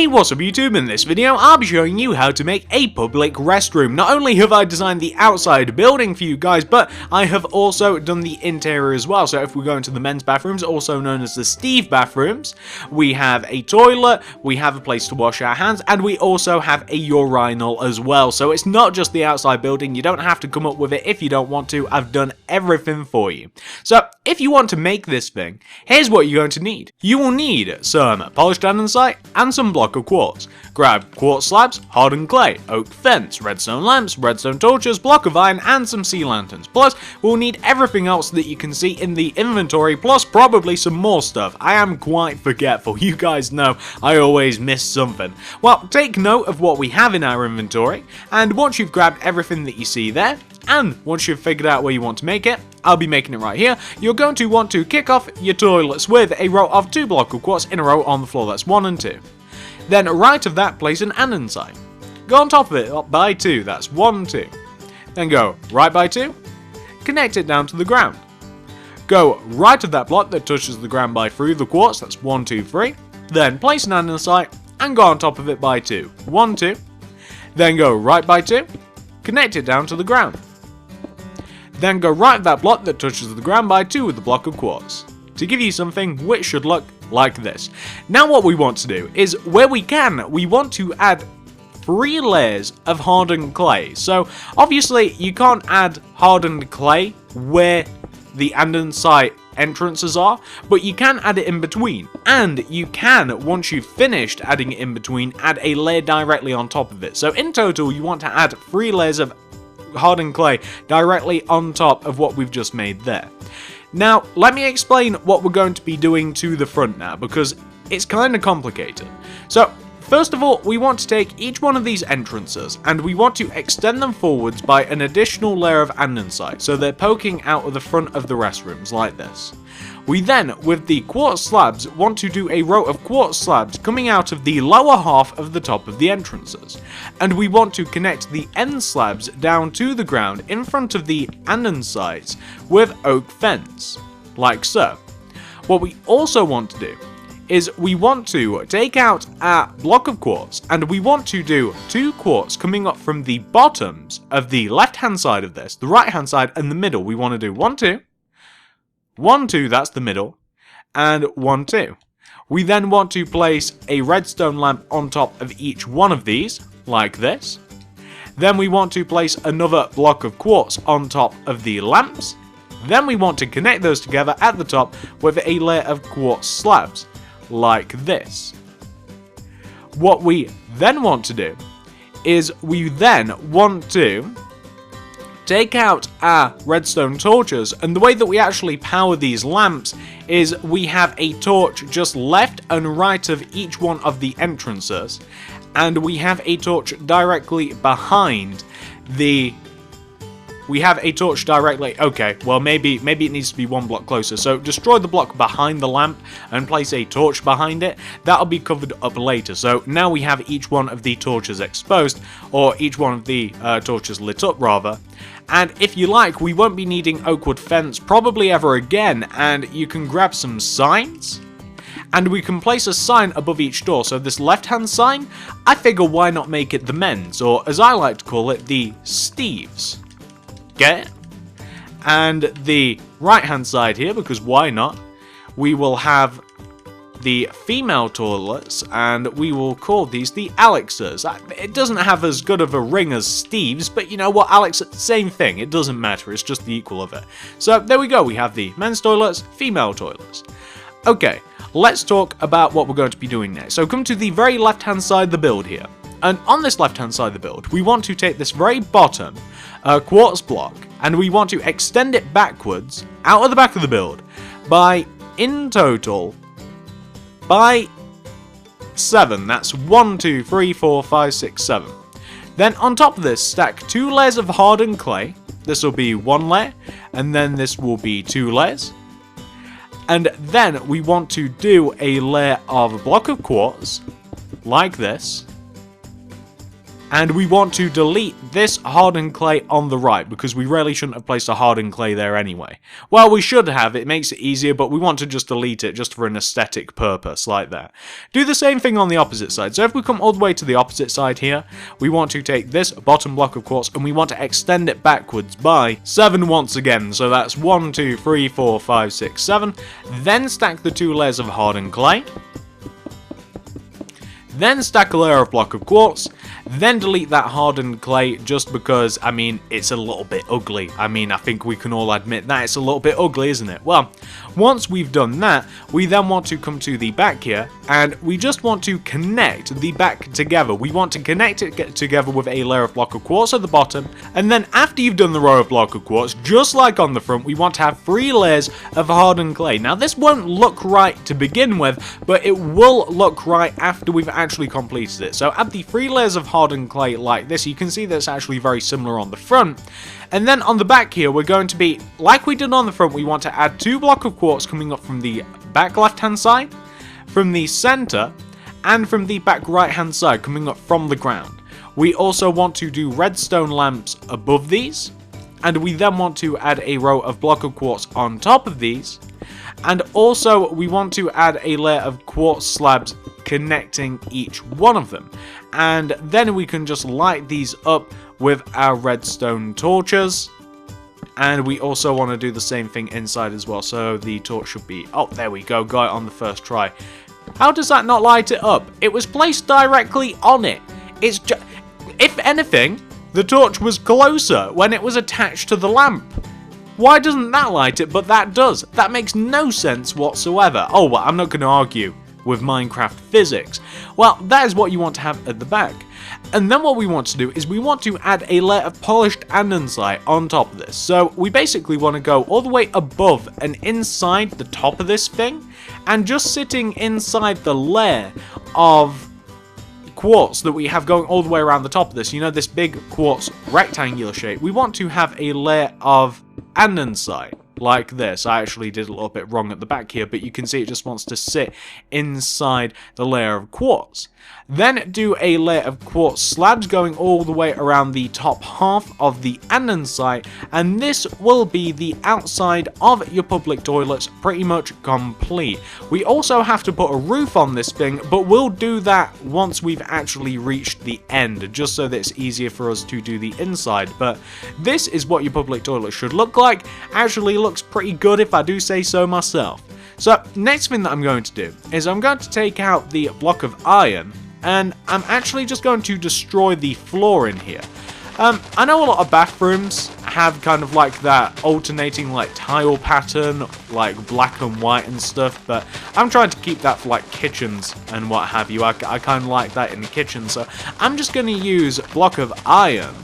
What's up YouTube? In this video I'll be showing you how to make a public restroom. Not only have I designed the outside building for you guys, but I have also done the interior as well. So if we go into the men's bathrooms, also known as the Steve bathrooms, we have a toilet, we have a place to wash our hands, and we also have a urinal as well. So it's not just the outside building, you don't have to come up with it if you don't want to. I've done everything for you. So if you want to make this thing, here's what you're going to need. You will need some polished andesite and some block of quartz. Grab quartz slabs, hardened clay, oak fence, redstone lamps, redstone torches, block of iron, and some sea lanterns. Plus, we'll need everything else that you can see in the inventory, plus probably some more stuff. I am quite forgetful, you guys know I always miss something. Well, take note of what we have in our inventory, and once you've grabbed everything that you see there, and once you've figured out where you want to make it, I'll be making it right here, you're going to want to kick off your toilets with a row of 2 blocks of quartz in a row on the floor. That's 1 and 2. Then right of that, place an andesite. Go on top of it up by 2, that's 1, 2. Then go right by 2, connect it down to the ground. Go right of that block that touches the ground by 3 of the quartz, that's 1, 2, 3. Then place an andesite and go on top of it by 2, 1, 2. Then go right by 2, connect it down to the ground. Then go right of that block that touches the ground by 2 with the block of quartz, to give you something which should look like this. Now what we want to do is, where we can, we want to add 3 layers of hardened clay. So obviously you can't add hardened clay where the andesite entrances are, but you can add it in between, and you can, once you've finished adding it in between, add a layer directly on top of it. So in total you want to add 3 layers of hardened clay directly on top of what we've just made there. Now, let me explain what we're going to be doing to the front now, because it's kind of complicated. So, first of all, we want to take each one of these entrances, and we want to extend them forwards by an additional layer of andesite, so they're poking out of the front of the restrooms, like this. We then, with the quartz slabs, want to do a row of quartz slabs coming out of the lower half of the top of the entrances. And we want to connect the end slabs down to the ground in front of the andesites with oak fence, like so. What we also want to do is we want to take out our block of quartz, and we want to do 2 quartz coming up from the bottoms of the left hand side of this, the right hand side, and the middle. We want to do 1, 2. 1, 2, that's the middle, and 1, 2. We then want to place a redstone lamp on top of each one of these, like this. Then we want to place another block of quartz on top of the lamps. Then we want to connect those together at the top with a layer of quartz slabs, like this. What we then want to do is we then want to take out our redstone torches, and the way that we actually power these lamps is we have a torch just left and right of each one of the entrances, and we have a torch directly behind the... okay, well maybe it needs to be 1 block closer, so destroy the block behind the lamp and place a torch behind it. That'll be covered up later. So now we have each one of the torches exposed, or each one of the torches lit up rather. And if you like, we won't be needing oakwood fence probably ever again, and you can grab some signs, and we can place a sign above each door. So this left hand sign, I figure why not make it the men's, or as I like to call it, the Steves. Get it? And the right hand side here, because why not, we will have the female toilets, and we will call these the Alexes. It doesn't have as good of a ring as Steve's, but you know what, Alex, same thing, it doesn't matter, it's just the equal of it. So there we go, we have the men's toilets, female toilets. Okay, let's talk about what we're going to be doing next. So come to the very left hand side of the build here, and on this left hand side of the build, we want to take this very bottom quartz block, and we want to extend it backwards out of the back of the build by, in total, by 7. That's 1, 2, 3, 4, 5, 6, 7. Then on top of this, stack 2 layers of hardened clay. This will be 1 layer, and then this will be 2 layers. And then we want to do a layer of a block of quartz, like this. And we want to delete this hardened clay on the right, because we really shouldn't have placed a hardened clay there anyway. Well, we should have, it makes it easier, but we want to just delete it just for an aesthetic purpose, like that. Do the same thing on the opposite side. So if we come all the way to the opposite side here, we want to take this bottom block of quartz and we want to extend it backwards by 7 once again. So that's 1, 2, 3, 4, 5, 6, 7. Then stack the 2 layers of hardened clay. Then stack a layer of block of quartz, then delete that hardened clay just because, I mean, it's a little bit ugly. I mean, I think we can all admit that it's a little bit ugly, isn't it? Well, once we've done that, we then want to come to the back here, and we just want to connect the back together. We want to connect it together with a layer of block of quartz at the bottom, and then after you've done the row of block of quartz, just like on the front, we want to have 3 layers of hardened clay. Now, this won't look right to begin with, but it will look right after we've actually completed it. So add the 3 layers of hardened clay like this. You can see that it's actually very similar on the front. And then on the back here, we're going to be, like we did on the front, we want to add 2 block of quartz coming up from the back left-hand side, from the center, and from the back right-hand side coming up from the ground. We also want to do redstone lamps above these, and we then want to add a row of block of quartz on top of these, and also we want to add a layer of quartz slabs connecting each one of them, and then we can just light these up with our redstone torches. And we also want to do the same thing inside as well, so the torch should be, oh, there we go, got it on the first try. How does that not light it up? It was placed directly on it. It's just, if anything, the torch was closer when it was attached to the lamp. Why doesn't that light it, but that does? That makes no sense whatsoever. Oh, well, I'm not going to argue with Minecraft physics. Well, that is what you want to have at the back. And then what we want to do is we want to add a layer of polished andesite on top of this. So we basically want to go all the way above and inside the top of this thing, and just sitting inside the layer of quartz that we have going all the way around the top of this, you know, this big quartz rectangular shape, we want to have a layer of andesite like this. I actually did a little bit wrong at the back here, but you can see it just wants to sit inside the layer of quartz. Then do a layer of quartz slabs going all the way around the top half of the andesite, and this will be the outside of your public toilets pretty much complete. We also have to put a roof on this thing, but we'll do that once we've actually reached the end, just so that it's easier for us to do the inside. But this is what your public toilet should look like. Actually looks pretty good if I do say so myself. So next thing that I'm going to do is I'm going to take out the block of iron, and I'm actually just going to destroy the floor in here. I know a lot of bathrooms have kind of like that alternating like tile pattern, like black and white and stuff, but I'm trying to keep that for like kitchens and what have you. I kind of like that in the kitchen, so I'm just going to use block of iron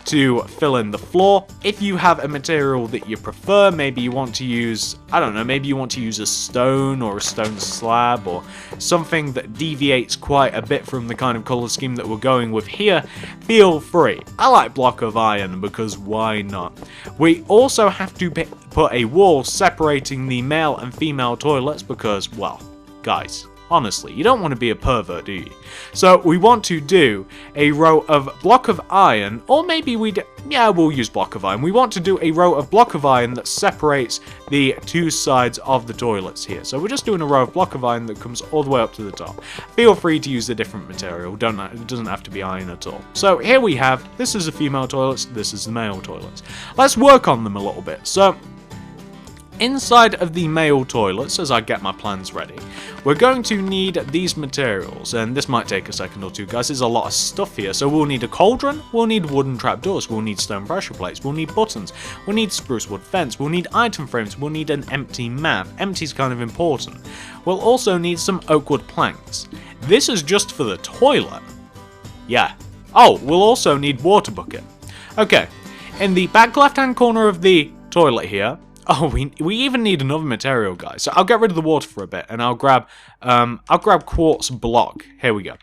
to fill in the floor. If you have a material that you prefer, maybe you want to use, I don't know, maybe you want to use a stone or a stone slab or something that deviates quite a bit from the kind of color scheme that we're going with here, feel free. I like block of iron because why not? We also have to put a wall separating the male and female toilets because, well, guys, honestly, you don't want to be a pervert, do you? So we want to do a row of block of iron, or maybe we'll use block of iron. We want to do a row of block of iron that separates the 2 sides of the toilets here. So we're just doing a row of block of iron that comes all the way up to the top. Feel free to use a different material. It doesn't have to be iron at all. So here we have, this is the female toilets, this is the male toilets. Let's work on them a little bit. So inside of the male toilets, as I get my plans ready, we're going to need these materials, and this might take a second or two, guys. There's a lot of stuff here. So we'll need a cauldron, we'll need wooden trapdoors, we'll need stone pressure plates, we'll need buttons, we'll need spruce wood fence, we'll need item frames, we'll need an empty map. Empty's kind of important. We'll also need some oak wood planks. This is just for the toilet. Yeah. Oh, we'll also need water bucket. Okay, in the back left-hand corner of the toilet here, oh, we even need another material, guys. So I'll get rid of the water for a bit, and I'll grab quartz block. Here we go.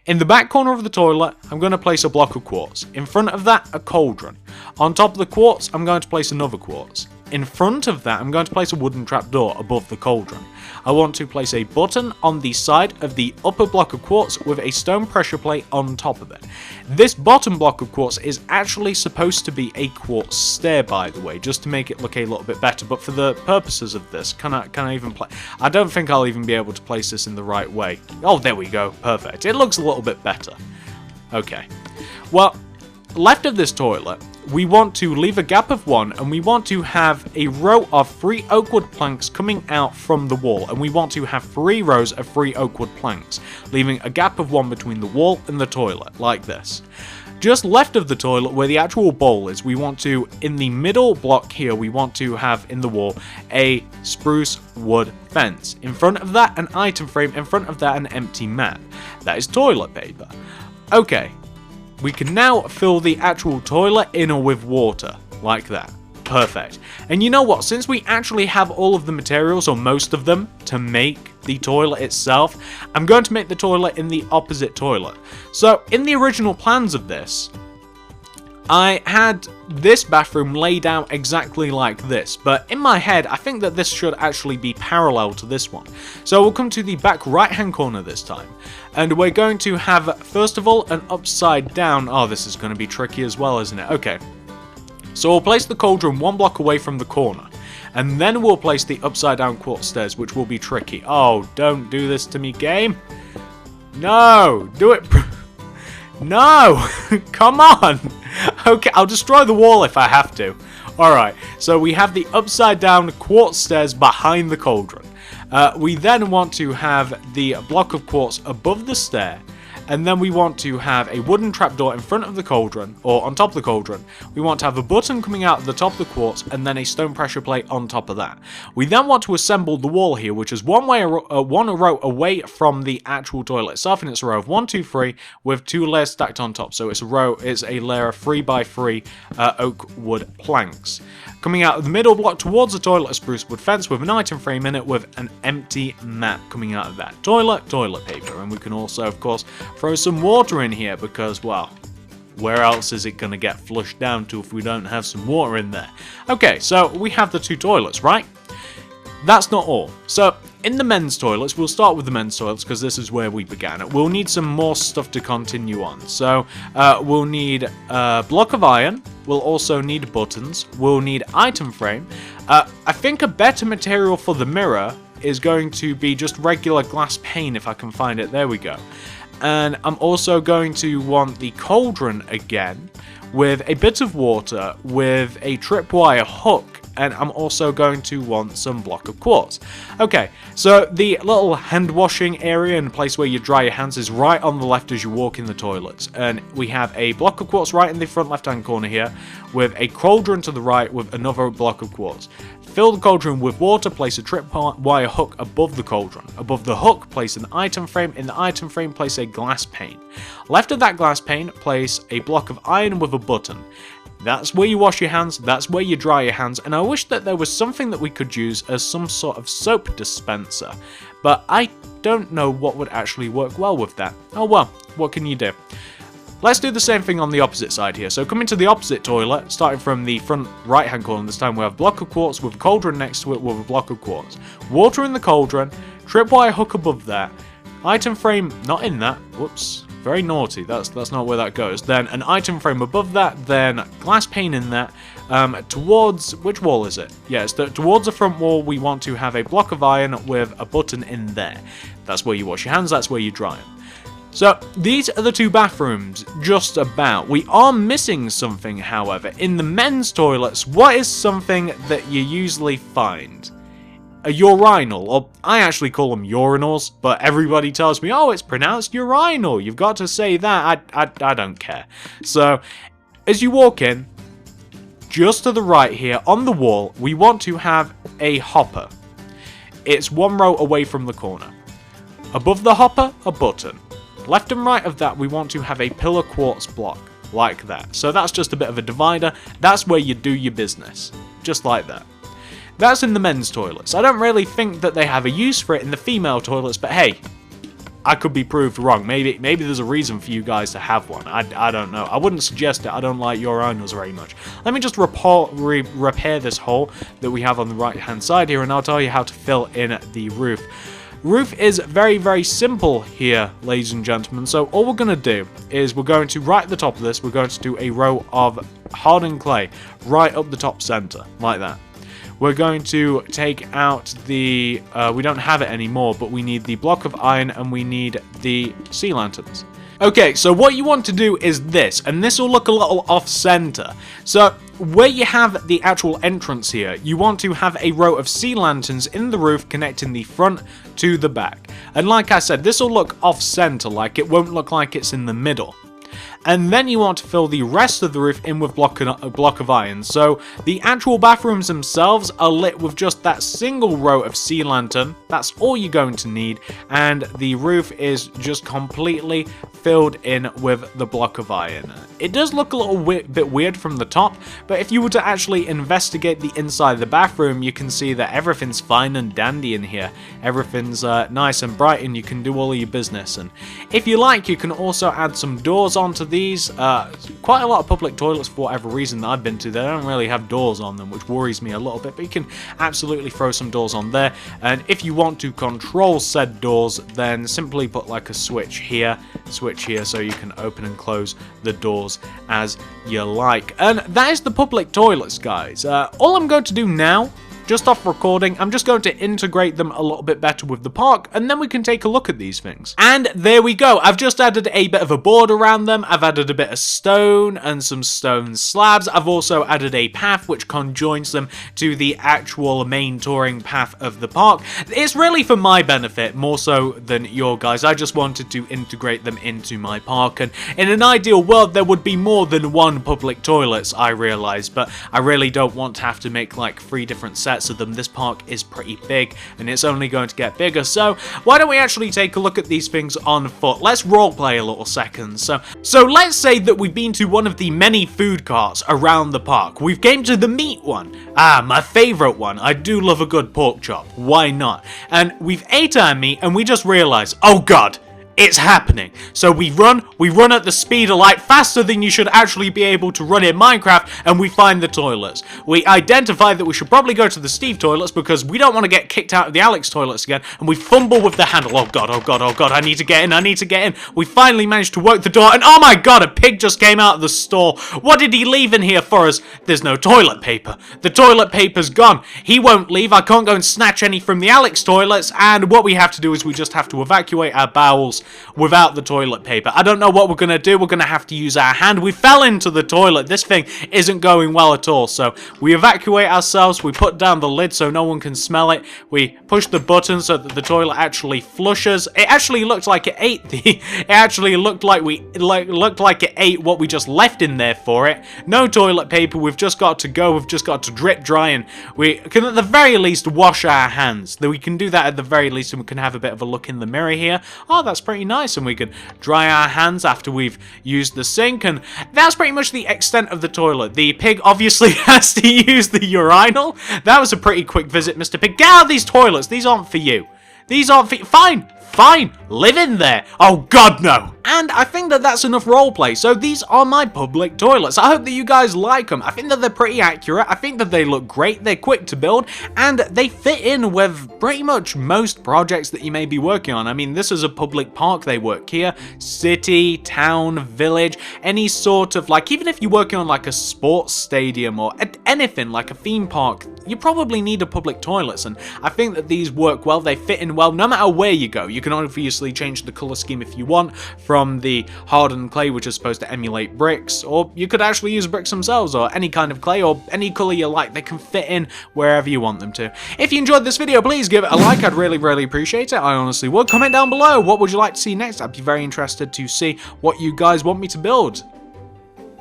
In the back corner of the toilet, I'm going to place a block of quartz. In front of that, a cauldron. On top of the quartz, I'm going to place another quartz. in front of that, I'm going to place a wooden trapdoor above the cauldron. I want to place a button on the side of the upper block of quartz with a stone pressure plate on top of it. This bottom block of quartz is actually supposed to be a quartz stair, by the way, just to make it look a little bit better. But for the purposes of this, can I even play? I don't think I'll even be able to place this in the right way. Oh, there we go. Perfect. It looks a little bit better. Okay. Well, left of this toilet, we want to leave a gap of 1, and we want to have a row of 3 oak wood planks coming out from the wall, and we want to have 3 rows of 3 oak wood planks, leaving a gap of 1 between the wall and the toilet, like this. Just left of the toilet, where the actual bowl is, we want to, in the middle block here, we want to have in the wall a spruce wood fence. In front of that, an item frame. In front of that, an empty mat. That is toilet paper. Okay. We can now fill the actual toilet in with water, like that. Perfect. And you know what, since we actually have all of the materials, or most of them, to make the toilet itself, I'm going to make the toilet in the opposite toilet. So, in the original plans of this, I had this bathroom laid out exactly like this, but in my head, I think that this should actually be parallel to this one. So we'll come to the back right-hand corner this time, and we're going to have, first of all, an upside down. Oh, this is going to be tricky as well, isn't it? Okay. So we'll place the cauldron 1 block away from the corner, and then we'll place the upside down quartz stairs, which will be tricky. Oh, don't do this to me, game. No, do it. No, come on. Okay, I'll destroy the wall if I have to. Alright, so we have the upside down quartz stairs behind the cauldron. We then want to have the block of quartz above the stair, and then we want to have a wooden trapdoor in front of the cauldron, or on top of the cauldron. We want to have a button coming out of the top of the quartz, and then a stone pressure plate on top of that. We then want to assemble the wall here, which is one row away from the actual toilet itself, and it's a row of 1, 2, 3 with 2 layers stacked on top. So it's a layer of 3 by 3 oak wood planks. Coming out of the middle block towards the toilet, a spruce wood fence with an item frame in it with an empty mat coming out of that. Toilet paper, and we can also, of course, throw some water in here because, well, where else is it going to get flushed down to if we don't have some water in there? Okay, so we have the 2 toilets, right? That's not all. So, in the men's toilets, we'll start with the men's toilets because this is where we began. We'll need some more stuff to continue on. So, we'll need a block of iron. We'll also need buttons. We'll need item frame. I think a better material for the mirror is going to be just regular glass pane if I can find it. There we go. And I'm also going to want the cauldron again with a bit of water with a tripwire hook, and I'm also going to want some block of quartz. Okay, so the little hand washing area and place where you dry your hands is right on the left as you walk in the toilets, and we have a block of quartz right in the front left hand corner here with a cauldron to the right with another block of quartz. Fill the cauldron with water, place a tripwire hook above the cauldron. Above the hook, place an item frame. In the item frame, place a glass pane. Left of that glass pane, place a block of iron with a button. That's where you wash your hands, that's where you dry your hands, and I wish that there was something that we could use as some sort of soap dispenser, but I don't know what would actually work well with that. Oh well, what can you do? Let's do the same thing on the opposite side here. So coming to the opposite toilet, starting from the front right hand corner, this time we have a block of quartz with a cauldron next to it with a block of quartz. Water in the cauldron, tripwire hook above that, item frame not in that, whoops, very naughty, that's not where that goes. Then an item frame above that, then glass pane in that. Towards, which wall is it? Yes, towards the front wall we want to have a block of iron with a button in there. That's where you wash your hands, that's where you dry them. So, these are the 2 bathrooms, just about. We are missing something, however. In the men's toilets, what is something that you usually find? A urinal, or I actually call them urinals, but everybody tells me, oh, it's pronounced urinal, you've got to say that. I don't care. So, as you walk in, just to the right here, on the wall, we want to have a hopper. It's 1 row away from the corner. Above the hopper, a button. Left and right of that, we want to have a pillar quartz block, like that. So that's just a bit of a divider. That's where you do your business, just like that. That's in the men's toilets. I don't really think that they have a use for it in the female toilets, but hey, I could be proved wrong. Maybe there's a reason for you guys to have one. I don't know. I wouldn't suggest it. I don't like urinals very much. Let me just repair this hole that we have on the right-hand side here, and I'll tell you how to fill in the roof. Roof is very, very simple here, ladies and gentlemen. So all we're going to do is we're going to, right at the top of this, we're going to do a row of hardened clay right up the top center, like that. We're going to take out the, we don't have it anymore, but we need the block of iron and we need the sea lanterns. Okay, so what you want to do is this, and this will look a little off-center. So, where you have the actual entrance here, you want to have a row of sea lanterns in the roof connecting the front to the back. And like I said, this will look off-center, like it won't look like it's in the middle. And then you want to fill the rest of the roof in with a block of iron. So the actual bathrooms themselves are lit with just that single row of sea lantern. That's all you're going to need. And the roof is just completely filled in with the block of iron. It does look a little bit weird from the top, but if you were to actually investigate the inside of the bathroom, you can see that everything's fine and dandy in here. Everything's nice and bright, and you can do all of your business. And if you like, you can also add some doors onto these. Quite a lot of public toilets, for whatever reason that I've been to, they don't really have doors on them, which worries me a little bit, but you can absolutely throw some doors on there. And if you want to control said doors, then simply put like a switch here, so you can open and close the doors as you like. And that is the public toilets, guys. All I'm going to do now, just off recording, I'm just going to integrate them a little bit better with the park, and then we can take a look at these things. And there we go. I've just added a bit of a board around them. I've added a bit of stone and some stone slabs. I've also added a path which conjoins them to the actual main touring path of the park. It's really for my benefit, more so than your guys. I just wanted to integrate them into my park, and in an ideal world, there would be more than one public toilets, I realize, but I really don't want to have to make like 3 different sets of them. This park is pretty big and it's only going to get bigger, so why don't we actually take a look at these things on foot? Let's roleplay a little second. So let's say that we've been to one of the many food carts around the park. We've came to the meat one. My favorite one. I do love a good pork chop. Why not? And we've ate our meat and we just realized, oh god, it's happening. So we run at the speed of light, faster than you should actually be able to run in Minecraft, and we find the toilets. We identify that we should probably go to the Steve toilets because we don't want to get kicked out of the Alex toilets again, and we fumble with the handle. Oh god, oh god, oh god, I need to get in. We finally managed to work the door, and oh my god, a pig just came out of the stall. What did he leave in here for us? There's no toilet paper. The toilet paper's gone. He won't leave. I can't go and snatch any from the Alex toilets, and what we have to do is we just have to evacuate our bowels without the toilet paper. I don't know what we're going to do. We're going to have to use our hand. We fell into the toilet. This thing isn't going well at all. So we evacuate ourselves. We put down the lid so no one can smell it. We push the button so that the toilet actually flushes. It actually looked like it ate it actually looked like it ate what we just left in there for it. No toilet paper. We've just got to go. We've just got to drip dry, and we can at the very least wash our hands. We can do that at the very least, and we can have a bit of a look in the mirror here. Oh, that's pretty nice. And we can dry our hands after we've used the sink, and that's pretty much the extent of the toilet. The pig obviously has to use the urinal. That was a pretty quick visit, Mr. Pig. Get out of these toilets. These aren't for you. These aren't for you. Fine, live in there. Oh god, no. And I think that that's enough roleplay. So these are my public toilets. I hope that you guys like them. I think that they're pretty accurate. I think that they look great. They're quick to build, and they fit in with pretty much most projects that you may be working on. I mean, this is a public park. They work here. City, town, village, any sort of, like, even if you're working on like a sports stadium or anything like a theme park, you probably need a public toilets, and I think that these work well. They fit in well no matter where you go. You can obviously change the color scheme if you want from the hardened clay, which is supposed to emulate bricks, or you could actually use bricks themselves, or any kind of clay, or any color you like. They can fit in wherever you want them to. If you enjoyed this video, please give it a like. I'd really appreciate it. I honestly would. Comment down below, what would you like to see next? I'd be very interested to see what you guys want me to build.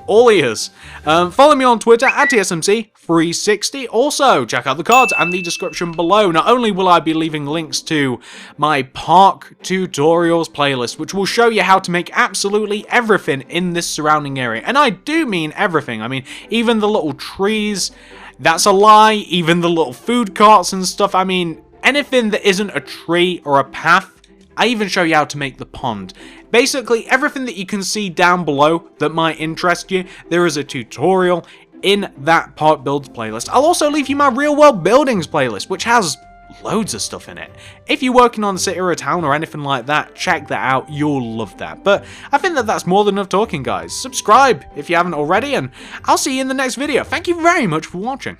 All ears. Follow me on Twitter at TSMC360. Also, check out the cards and the description below. Not only will I be leaving links to my park tutorials playlist, which will show you how to make absolutely everything in this surrounding area. And I do mean everything. I mean, even the little trees, that's a lie. Even the little food carts and stuff. I mean, anything that isn't a tree or a path, I even show you how to make the pond. Basically, everything that you can see down below that might interest you, there is a tutorial in that part builds playlist. I'll also leave you my real world buildings playlist, which has loads of stuff in it. If you're working on a city or a town or anything like that, check that out, you'll love that. But I think that that's more than enough talking, guys. Subscribe if you haven't already, and I'll see you in the next video. Thank you very much for watching.